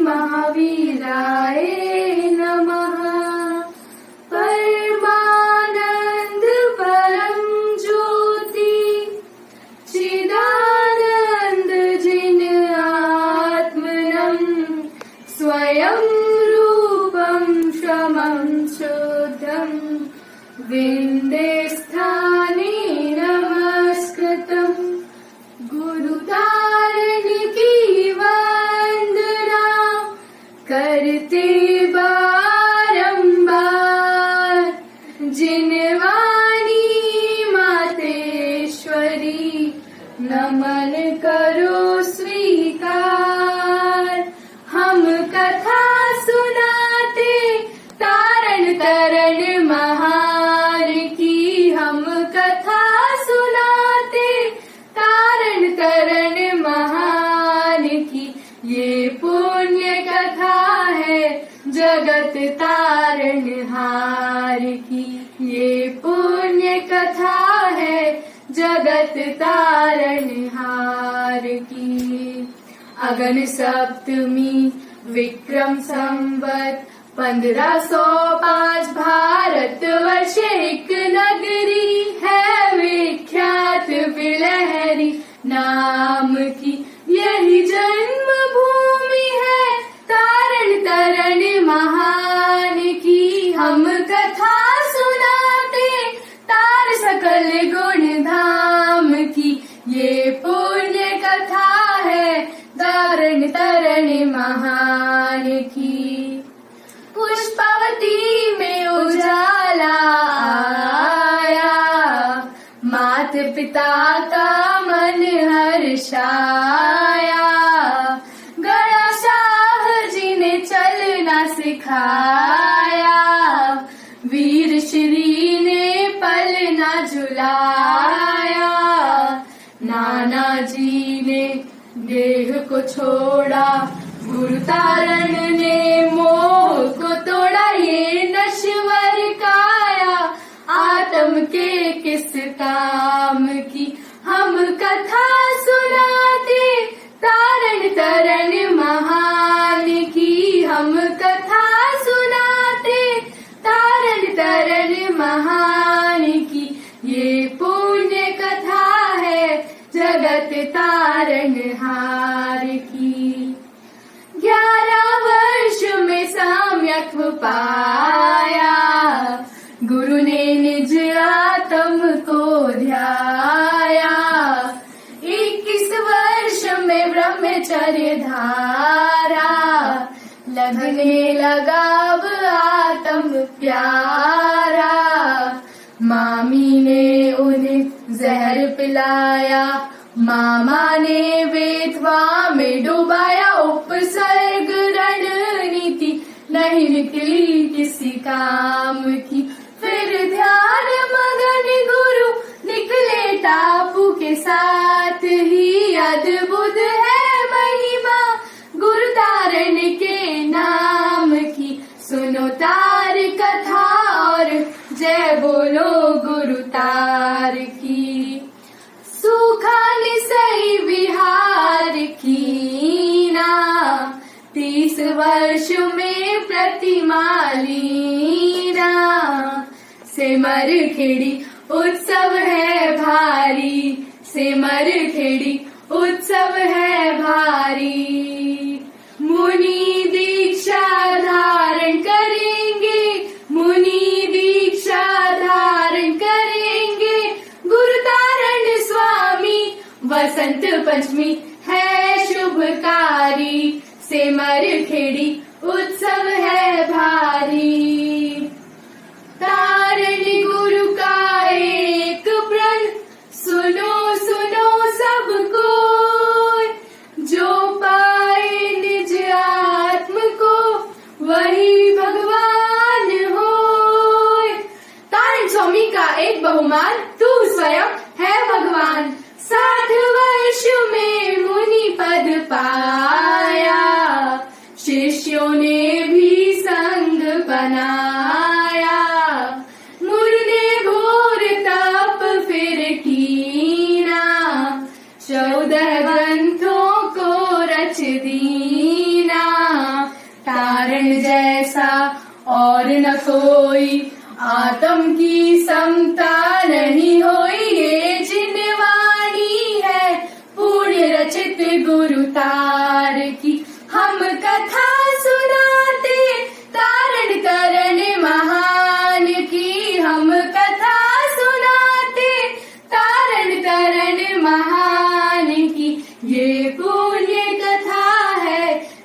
महावीराय नमः। परमानंद परम ज्योति चिदानंद जिन आत्मनं स्वयं रूपं समं शुद्धं विन्दे स्थाने नमस्कृतं। गुरुतारण की वंदना करते बारंबार, जिन वाणी मातेश्वरी नमन करो स्वीकार। हम कथा सुनाते तारण तरण महार की, हम कथा सुनाते तारण तरण महान की। ये पुण्य कथा है जगत तारणहार की, ये पुण्य कथा है जगत तारणहार की। अगन सप्तमी विक्रम संवत 1505 भारत वर्ष एक नगरी है विख्यात बिलहरी नाम की। यही जन्म भूमि है तारण तरण महान की। हम कथा सुनाते तार सकल गुण धाम की, ये पुण्य कथा है तारण तरण महान की। पुष्पावती में उजाला आया, मात पिता का मन हर्षाया। गणा शाह जी ने चलना सिखाया, वीर श्री ने पलना झुलाया। नाना जी ने देह को छोड़ा, गुरु तारण ने मोह को तोड़ा। ये नश्वर काया आत्म के किस काम की। हम कथा सुनाते तारण तरण महान की, हम कथा सुनाते तारण तरण महान की। ये पुण्य कथा है जगत तारणहार की। 11 वर्ष में साम्यत्व पाया, गुरु ने निज आत्म को ध्याया। 21 वर्ष में ब्रह्मचर्य धारा, लगने लगा अब आत्म प्यारा। मामी ने उन्हें जहर पिलाया, मामा ने बेतवा में डुबाया। उपसर्ग रणनीति नहीं निकली किसी काम की। फिर ध्यान मगन गुरु निकले टापू के साथ ही। अद्भुत है महिमा गुरु तारण के नाम की। सुनो तार कथा और जय बोलो गुरु तार की। सूखा निसई विहार कीना, 30 वर्ष में प्रतिमा लीना। सिमर खेड़ी उत्सव है भारी, सिमर खेड़ी उत्सव है भारी। मुनि दीक्षा धारण करेंगे, मुनि दीक्षा धारण करेंगे। गुरु तारण स्वामी वसंत पंचमी है शुभकारी। सिमर खेड़ी उत्सव है भारी। तारण गुरु का एक प्रण सुनो सुनो सबको, जो पाए निज आत्म को वही भगवान होय। तारण स्वामी का एक बहुमान, तू स्वयं है भगवान। 60 वर्ष में मुनि पद पाया, शिष्यों ने भी संग बनाया। मुरने घोर तप फिर कीना, 14 ग्रंथों को रच दीना। कोई, आत्म की समता नहीं होई, ये जिनवाणी है पुण्य रचित गुरु तार की। हम कथा सुनाते तारण करण महान की, हम कथा सुनाते तारण करण महान की। ये पुण्य कथा है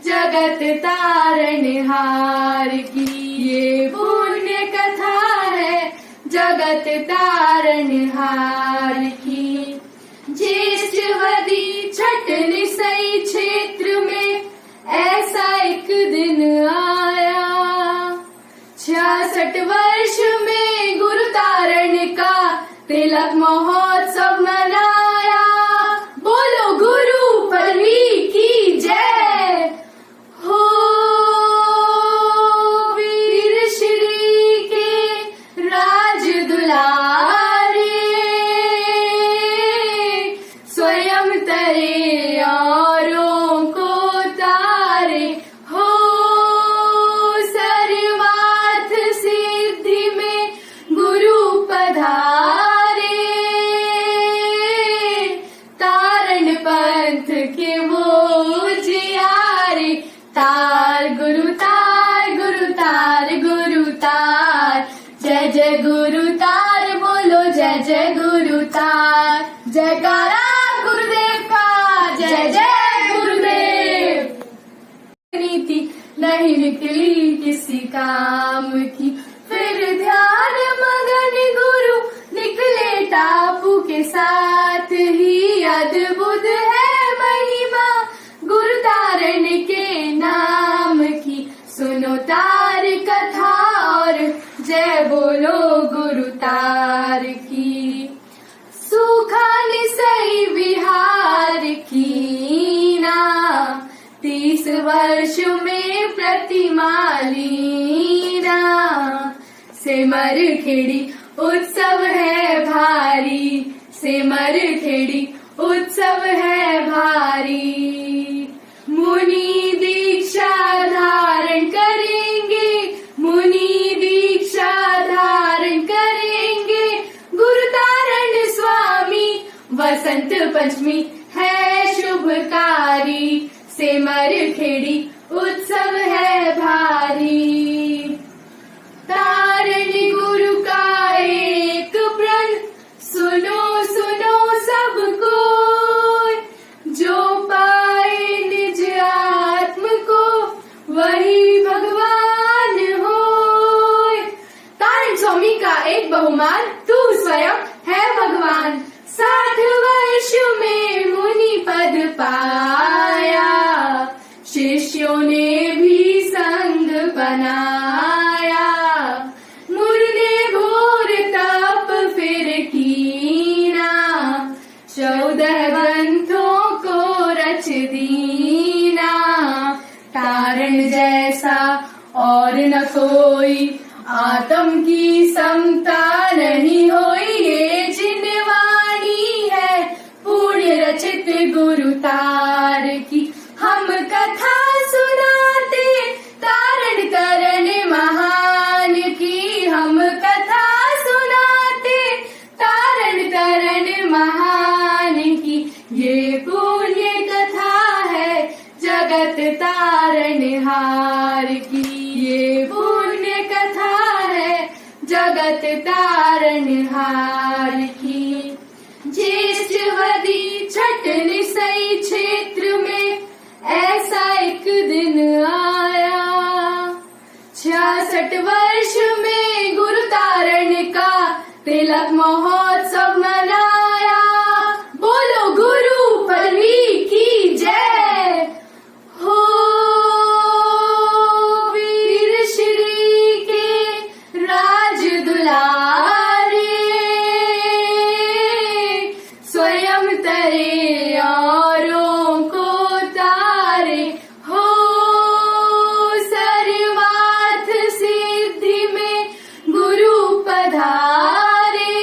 जगत तारणहार की, ये पुण्य कथा है जगत तारणहार की। ज्येष्ठवदी छठ निसई क्षेत्र में ऐसा एक दिन आया, 66 वर्ष में गुरु तारण का तिलक महोत्सव मनाया। बोलो गुरु पलवी की जय हो। वीर श्री के राज दुलारे, स्वयं तरे औरों को तारे हो। सर्वार्थ सिद्धि में गुरु पधारे, तारण पंथ के वो जियारे। तार गुरु तार, गुरु तार, गुरु तार। जय जय गुरु तार, बोलो जय जय गुरु तार। जयकारा गुरुदेव का, जय जय गुरुदेव। नीति नहीं निकली किसी काम की, फिर ध्यान मगन गुरु निकले टापू के साथ ही। अद्भुत है महिमा गुरु तारण के नाम की, सुनो तार कथा और जय बोलो गुरु तार की। सूखा निसई बिहार की ना, 30 वर्ष में प्रतिमा लीना। सिमर खेड़ी उत्सव है भारी, सिमर खेड़ी उत्सव है भारी। मुनि दीक्षा धारण करेंगे, मुनि दीक्षा धारण करेंगे गुरु तारण स्वामी। वसंत पंचमी है शुभकारी, सिमर खेड़ी उत्सव है भारी। तारण गुरु का एक प्रण, सुनो सुनो सबको, जो पाए निज आत्म को वही भगवान होय। तारण स्वामी का एक बहुमान, तू स्वयं है भगवान। 60 वर्ष में मुनि पद पाया, शिष्यों ने भी संग बनाया। मुरने भोर तप फिर कीना, 14 ग्रंथों को रच दीना। तारण जैसा और न कोई, आत्म की समता नहीं होई, ये जिनवाणी है पुण्य रचित गुरु तार की। हम कथा सुनाते तारण करण महान की, हम कथा सुनाते तारण करण महान की। ये पुण्य कथा है जगत तारणहार की, ये पुण्य कथा है जगत तारणहार की। ज्येष्ठवदी छठ निसई क्षेत्र में ऐसा एक दिन आया, 66 वर्ष में गुरु तारण का तिलक महोत्सव मनाया। बोलो गुरु पलवी की जय हो। वीर श्री के राज दुलारे, स्वयं तरे औरों को तारे हो। सर्वार्थ सिद्धि में गुरु पधारे,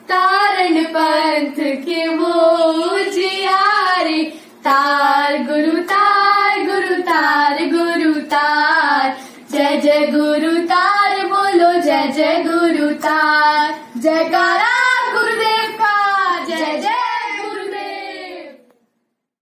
तारण पंथ के वो जियारे। तार गुरु तार, गुरु तार, गुरु तार। जय जय गुरु तार बोलो जय जय गुरु तार जयकारा